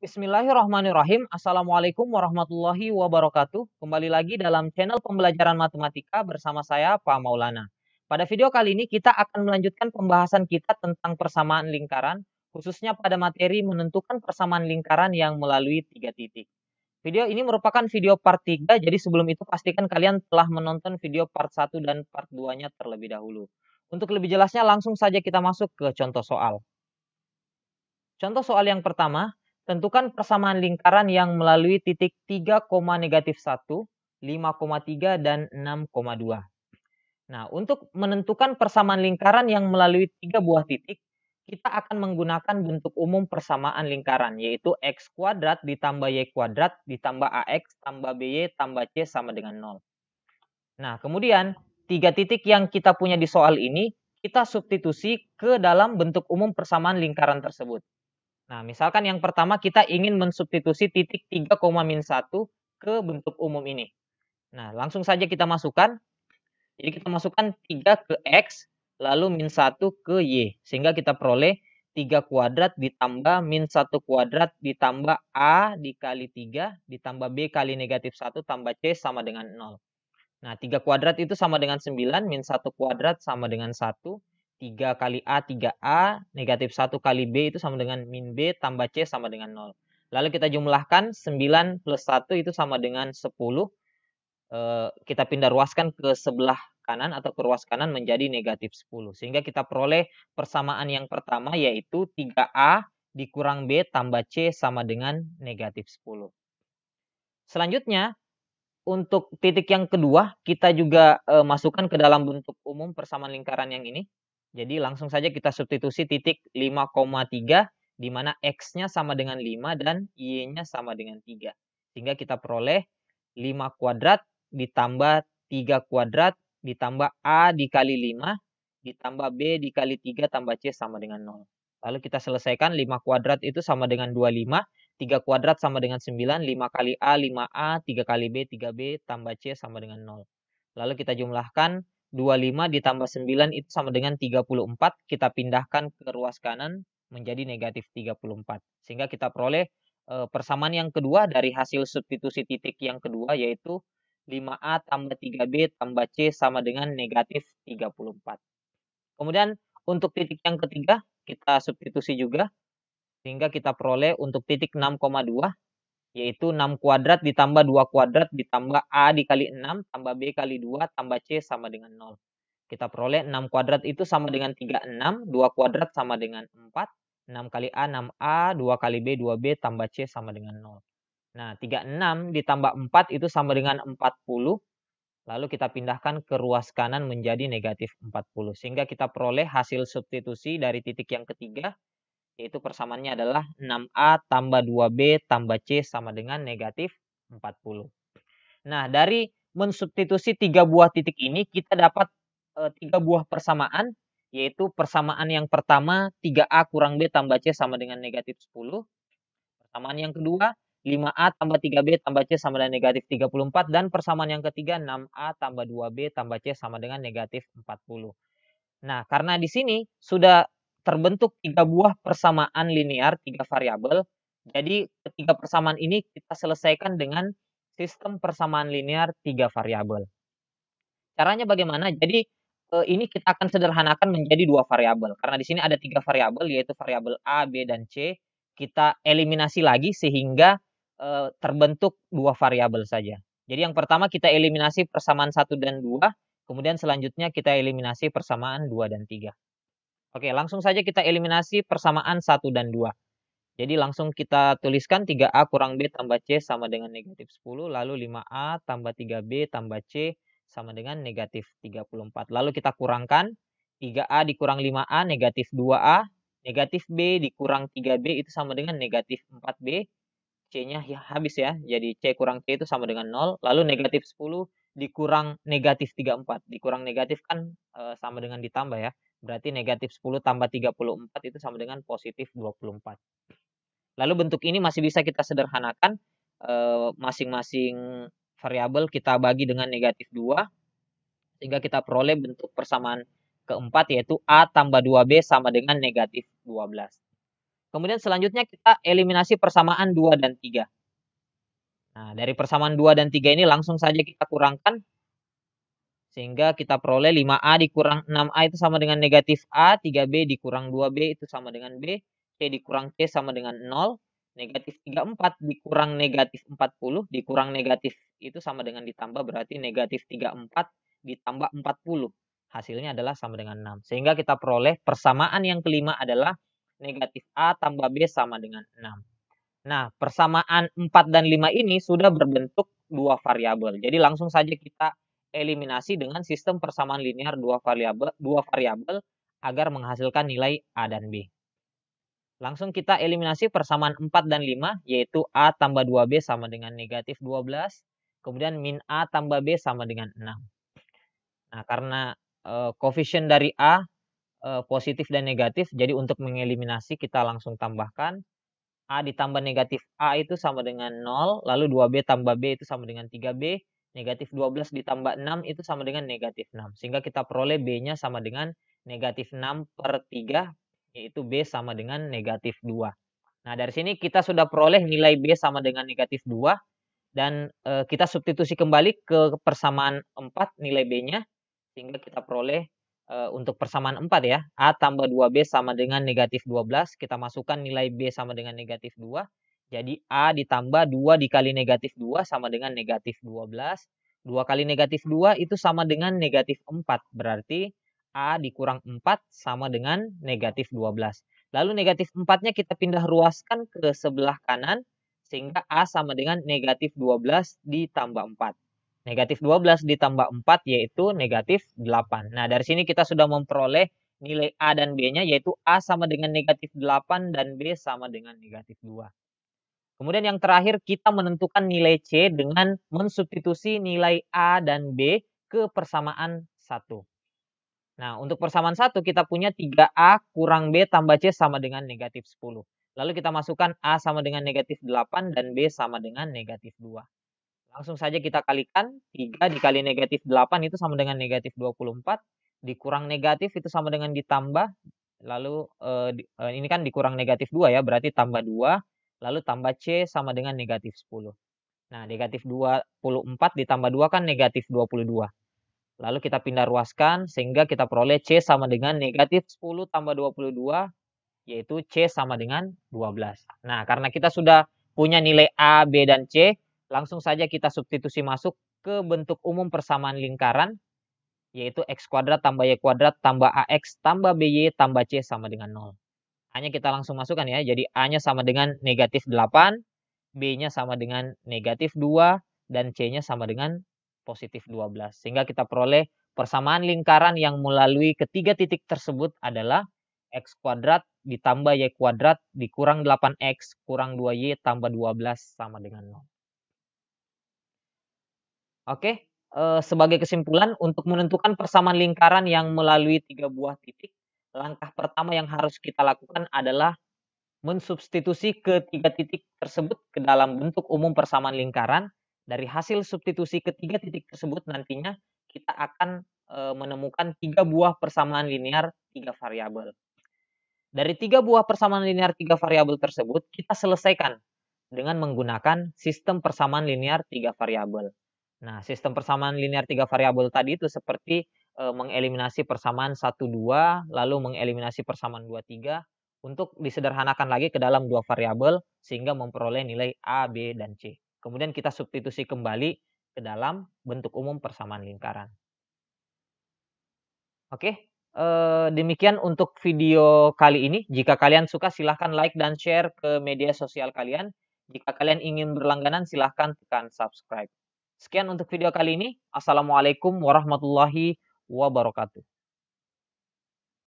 Bismillahirrahmanirrahim. Assalamualaikum warahmatullahi wabarakatuh. Kembali lagi dalam channel pembelajaran matematika bersama saya, Pak Maulana. Pada video kali ini kita akan melanjutkan pembahasan kita tentang persamaan lingkaran, khususnya pada materi menentukan persamaan lingkaran yang melalui 3 titik. Video ini merupakan video part 3, jadi sebelum itu pastikan kalian telah menonton video part 1 dan part 2-nya terlebih dahulu. Untuk lebih jelasnya langsung saja kita masuk ke contoh soal. Contoh soal yang pertama, tentukan persamaan lingkaran yang melalui titik 3, -1, 5,3, dan 6,2. Nah, untuk menentukan persamaan lingkaran yang melalui 3 buah titik, kita akan menggunakan bentuk umum persamaan lingkaran, yaitu x kuadrat ditambah y kuadrat ditambah ax tambah by tambah c sama dengan 0. Nah, kemudian 3 titik yang kita punya di soal ini, kita substitusi ke dalam bentuk umum persamaan lingkaran tersebut. Nah, misalkan yang pertama kita ingin mensubstitusi titik 3,-1 ke bentuk umum ini. Nah, langsung saja kita masukkan. Jadi kita masukkan 3 ke X, lalu -1 ke Y. Sehingga kita peroleh 3 kuadrat ditambah -1 kuadrat ditambah A dikali 3 ditambah B kali -1 tambah C sama dengan 0. Nah, 3 kuadrat itu sama dengan 9, -1 kuadrat sama dengan 1. 3 kali A, 3A, -1 kali B itu sama dengan min B, tambah C sama dengan 0. Lalu kita jumlahkan, 9 plus 1 itu sama dengan 10. Kita pindah ruaskan ke sebelah kanan atau ke ruas kanan menjadi -10. Sehingga kita peroleh persamaan yang pertama yaitu 3A dikurang B tambah C sama dengan -10. Selanjutnya, untuk titik yang kedua, kita juga masukkan ke dalam bentuk umum persamaan lingkaran yang ini. Jadi langsung saja kita substitusi titik 5,3 di mana X-nya sama dengan 5 dan Y-nya sama dengan 3. Sehingga kita peroleh 5 kuadrat ditambah 3 kuadrat ditambah A dikali 5 ditambah B dikali 3 tambah C sama dengan 0. Lalu kita selesaikan, 5 kuadrat itu sama dengan 25, 3 kuadrat sama dengan 9, 5 kali A, 5A, 3 kali B, 3B, tambah C sama dengan 0. Lalu kita jumlahkan, 25 ditambah 9 itu sama dengan 34, kita pindahkan ke ruas kanan menjadi -34. Sehingga kita peroleh persamaan yang kedua dari hasil substitusi titik yang kedua, yaitu 5A tambah 3B tambah C sama dengan -34. Kemudian untuk titik yang ketiga, kita substitusi juga, sehingga kita peroleh untuk titik 6,2, yaitu 6 kuadrat ditambah 2 kuadrat ditambah A dikali 6 tambah B kali 2 tambah C sama dengan 0. Kita peroleh 6 kuadrat itu sama dengan 36, 2 kuadrat sama dengan 4, 6 kali A 6A, 2 kali B 2B tambah C sama dengan 0. Nah, 36 ditambah 4 itu sama dengan 40. Lalu kita pindahkan ke ruas kanan menjadi -40. Sehingga kita peroleh hasil substitusi dari titik yang ketiga, yaitu persamaannya adalah 6A tambah 2B tambah C sama dengan -40. Nah, dari mensubstitusi 3 buah titik ini, kita dapat 3 buah persamaan, yaitu persamaan yang pertama 3A kurang B tambah C sama dengan -10. Persamaan yang kedua, 5A tambah 3B tambah C sama dengan -34. Dan persamaan yang ketiga, 6A tambah 2B tambah C sama dengan -40. Nah, karena di sini sudah terbentuk 3 buah persamaan linear, 3 variabel. Jadi ketiga persamaan ini kita selesaikan dengan sistem persamaan linear 3 variabel. Caranya bagaimana? Jadi ini kita akan sederhanakan menjadi 2 variabel. Karena di sini ada 3 variabel, yaitu variabel A, B, dan C. Kita eliminasi lagi sehingga terbentuk 2 variabel saja. Jadi yang pertama kita eliminasi persamaan 1 dan 2, kemudian selanjutnya kita eliminasi persamaan 2 dan 3. Oke, langsung saja kita eliminasi persamaan 1 dan 2. Jadi langsung kita tuliskan 3A kurang B tambah C sama dengan -10, lalu 5A tambah 3B tambah C sama dengan -34. Lalu kita kurangkan, 3A dikurang 5A negatif 2A, negatif B dikurang 3B itu sama dengan -4B, C-nya ya habis ya, jadi C kurang C itu sama dengan 0, lalu -10 dikurang -34, dikurang negatif kan sama dengan ditambah ya, berarti -10 tambah 34 itu sama dengan +24. Lalu bentuk ini masih bisa kita sederhanakan, masing-masing variabel kita bagi dengan -2, sehingga kita peroleh bentuk persamaan keempat, yaitu A tambah 2B sama dengan -12. Kemudian selanjutnya kita eliminasi persamaan 2 dan 3. Nah, dari persamaan 2 dan 3 ini langsung saja kita kurangkan. Sehingga kita peroleh 5A dikurang 6A itu sama dengan negatif A, 3B dikurang 2B itu sama dengan B, C dikurang C sama dengan 0, negatif 34 dikurang negatif 40, dikurang negatif itu sama dengan ditambah, berarti negatif 34 ditambah 40. Hasilnya adalah sama dengan 6. Sehingga kita peroleh persamaan yang kelima adalah negatif A tambah B sama dengan 6. Nah, persamaan 4 dan 5 ini sudah berbentuk dua variabel. Jadi langsung saja kita eliminasi dengan sistem persamaan linear dua variabel agar menghasilkan nilai A dan B. Langsung kita eliminasi persamaan 4 dan 5, yaitu A tambah 2B sama dengan negatif 12, kemudian min A tambah B sama dengan 6. Nah, karena koefisien dari A positif dan negatif, jadi untuk mengeliminasi kita langsung tambahkan A ditambah negatif A itu sama dengan 0, lalu 2B tambah B itu sama dengan 3B, negatif 12 ditambah 6 itu sama dengan negatif 6. Sehingga kita peroleh B-nya sama dengan negatif 6/3, yaitu B sama dengan negatif 2. Nah, dari sini kita sudah peroleh nilai B sama dengan negatif 2, dan kita substitusi kembali ke persamaan 4 nilai B-nya, sehingga kita peroleh untuk persamaan 4 ya, A tambah 2B sama dengan negatif 12, kita masukkan nilai B sama dengan negatif 2, jadi A ditambah 2 dikali negatif 2 sama dengan negatif 12, 2 kali negatif 2 itu sama dengan negatif 4, berarti A dikurang 4 sama dengan negatif 12. Lalu negatif 4-nya kita pindah ruaskan ke sebelah kanan, sehingga A sama dengan negatif 12 ditambah 4. Negatif 12 ditambah 4 yaitu negatif 8. Nah, dari sini kita sudah memperoleh nilai A dan B-nya, yaitu A sama dengan negatif 8 dan B sama dengan negatif 2. Kemudian yang terakhir kita menentukan nilai C dengan mensubstitusi nilai A dan B ke persamaan 1. Nah, untuk persamaan 1 kita punya 3A kurang B tambah C sama dengan negatif 10. Lalu kita masukkan A sama dengan negatif 8 dan B sama dengan negatif 2. Langsung saja kita kalikan, 3 dikali negatif 8 itu sama dengan negatif 24, dikurang negatif itu sama dengan ditambah, lalu ini kan dikurang negatif 2 ya, berarti tambah 2, lalu tambah C sama dengan negatif 10. Nah, negatif 24 ditambah 2 kan negatif 22. Lalu kita pindah ruaskan, sehingga kita peroleh C sama dengan negatif 10 tambah 22, yaitu C sama dengan 12. Nah, karena kita sudah punya nilai A, B, dan C, langsung saja kita substitusi masuk ke bentuk umum persamaan lingkaran, yaitu X kuadrat tambah Y kuadrat tambah AX tambah BY tambah C sama dengan 0. A-nya kita langsung masukkan ya, jadi A-nya sama dengan negatif 8, B-nya sama dengan negatif 2, dan C-nya sama dengan positif 12. Sehingga kita peroleh persamaan lingkaran yang melalui ketiga titik tersebut adalah X kuadrat ditambah Y kuadrat dikurang 8X kurang 2Y tambah 12 sama dengan 0. Oke, sebagai kesimpulan untuk menentukan persamaan lingkaran yang melalui 3 buah titik, langkah pertama yang harus kita lakukan adalah mensubstitusi ketiga titik tersebut ke dalam bentuk umum persamaan lingkaran. Dari hasil substitusi ketiga titik tersebut nantinya kita akan menemukan 3 buah persamaan linear 3 variabel. Dari 3 buah persamaan linear 3 variabel tersebut, kita selesaikan dengan menggunakan sistem persamaan linear 3 variabel. Nah, sistem persamaan linear 3 variabel tadi itu seperti mengeliminasi persamaan 1, 2, lalu mengeliminasi persamaan 2, 3, untuk disederhanakan lagi ke dalam 2 variabel sehingga memperoleh nilai A, B, dan C. Kemudian kita substitusi kembali ke dalam bentuk umum persamaan lingkaran. Oke, demikian untuk video kali ini. Jika kalian suka silahkan like dan share ke media sosial kalian. Jika kalian ingin berlangganan silahkan tekan subscribe. Sekian untuk video kali ini. Assalamualaikum warahmatullahi wabarakatuh.